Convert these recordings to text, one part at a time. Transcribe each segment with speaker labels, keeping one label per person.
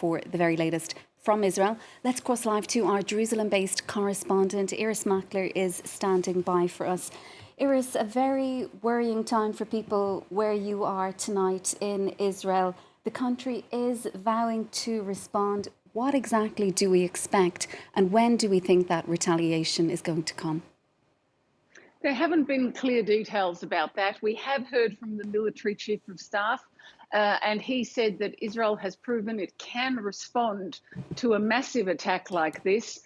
Speaker 1: for the very latest from Israel. Let's cross live to our Jerusalem-based correspondent. Irris Makeler is standing by for us. Irris, a very worrying time for people where you are tonight in Israel. The country is vowing to respond. What exactly do we expect, and when do we think that retaliation is going to come?
Speaker 2: There haven't been clear details about that. We have heard from the military chief of staff, and he said that Israel has proven it can respond to a massive attack like this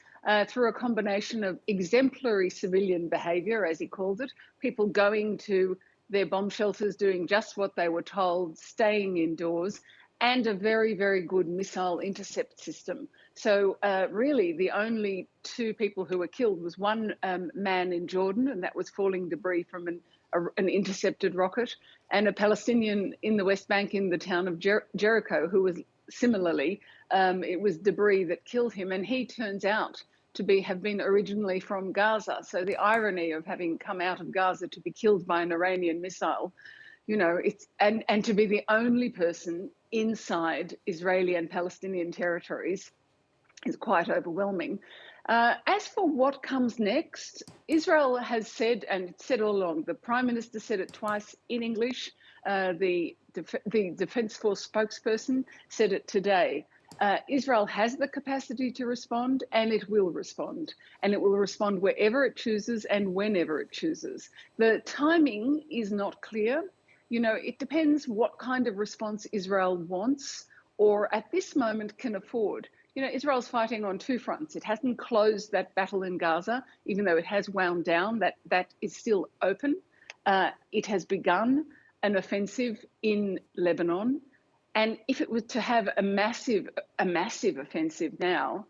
Speaker 2: through a combination of exemplary civilian behaviour, as he called it, people going to their bomb shelters, doing just what they were told, staying indoors, and a very, very good missile intercept system. So really the only two people who were killed was one man in Jordan, and that was falling debris from an intercepted rocket, and a Palestinian in the West Bank in the town of Jericho, who was similarly, it was debris that killed him, and he turns out to have been originally from Gaza. So the irony of having come out of Gaza to be killed by an Iranian missile, you know, and to be the only person inside Israeli and Palestinian territories is quite overwhelming. As for what comes next, Israel has said, and it said all along, the Prime Minister said it twice in English, the Defence Force spokesperson said it today. Israel has the capacity to respond, and it will respond. And it will respond wherever it chooses and whenever it chooses. The timing is not clear. You know, it depends what kind of response Israel wants or at this moment can afford. You know, Israel's fighting on two fronts. It hasn't closed that battle in Gaza, even though it has wound down. That is still open. It has begun an offensive in Lebanon. And if it was to have a massive offensive now,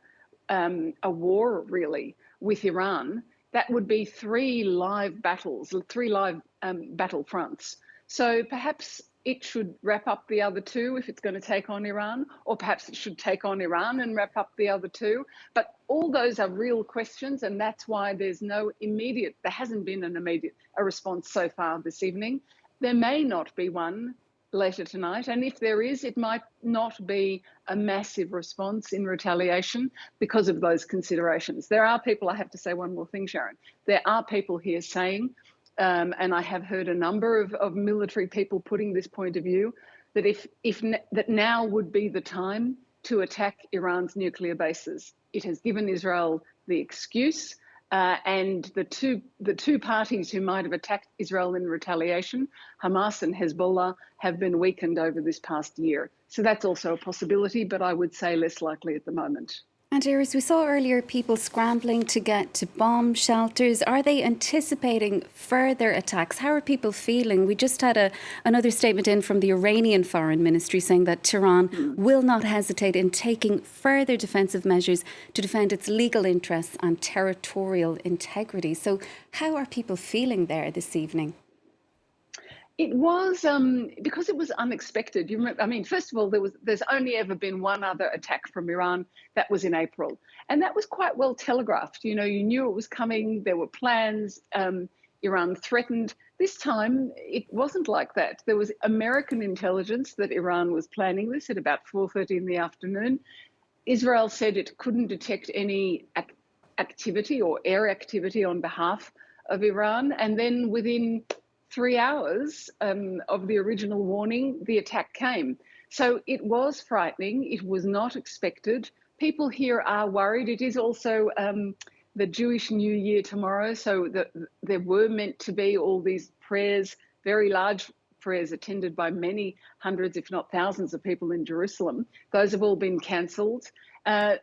Speaker 2: a war really with Iran, that would be three live battles, three live battle fronts. So perhaps it should wrap up the other two if it's going to take on Iran, or perhaps it should take on Iran and wrap up the other two. But all those are real questions, and that's why there hasn't been a response so far this evening. There may not be one later tonight, and if there is, it might not be a massive response in retaliation because of those considerations. There are people, I have to say one more thing, Sharon, there are people here saying, and I have heard a number of military people putting this point of view, that that now would be the time to attack Iran's nuclear bases. It has given Israel the excuse, and the two parties who might have attacked Israel in retaliation, Hamas and Hezbollah, have been weakened over this past year. So that's also a possibility, but I would say less likely at the moment.
Speaker 1: And Irris, we saw earlier people scrambling to get to bomb shelters. Are they anticipating further attacks? How are people feeling? We just had another statement in from the Iranian Foreign Ministry saying that Tehran will not hesitate in taking further defensive measures to defend its legal interests and territorial integrity. So how are people feeling there this evening?
Speaker 2: It was because it was unexpected. You remember, I mean, first of all, there's only ever been one other attack from Iran. That was in April, and that was quite well telegraphed. You know, you knew it was coming. There were plans. Iran threatened. This time, it wasn't like that. There was American intelligence that Iran was planning this at about 4:30 in the afternoon. Israel said it couldn't detect any activity or air activity on behalf of Iran, and then within 3 hours of the original warning, the attack came. So it was frightening. It was not expected. People here are worried. It is also the Jewish New Year tomorrow. So there were meant to be all these prayers, very large prayers attended by many hundreds, if not thousands of people in Jerusalem. Those have all been cancelled.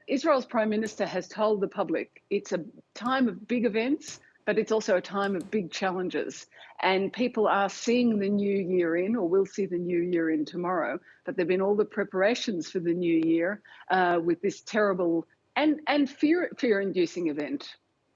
Speaker 2: Israel's Prime Minister has told the public it's a time of big events, but it's also a time of big challenges. And people are seeing the new year in, or will see the new year in tomorrow. But there have been all the preparations for the new year with this terrible and fear-inducing event.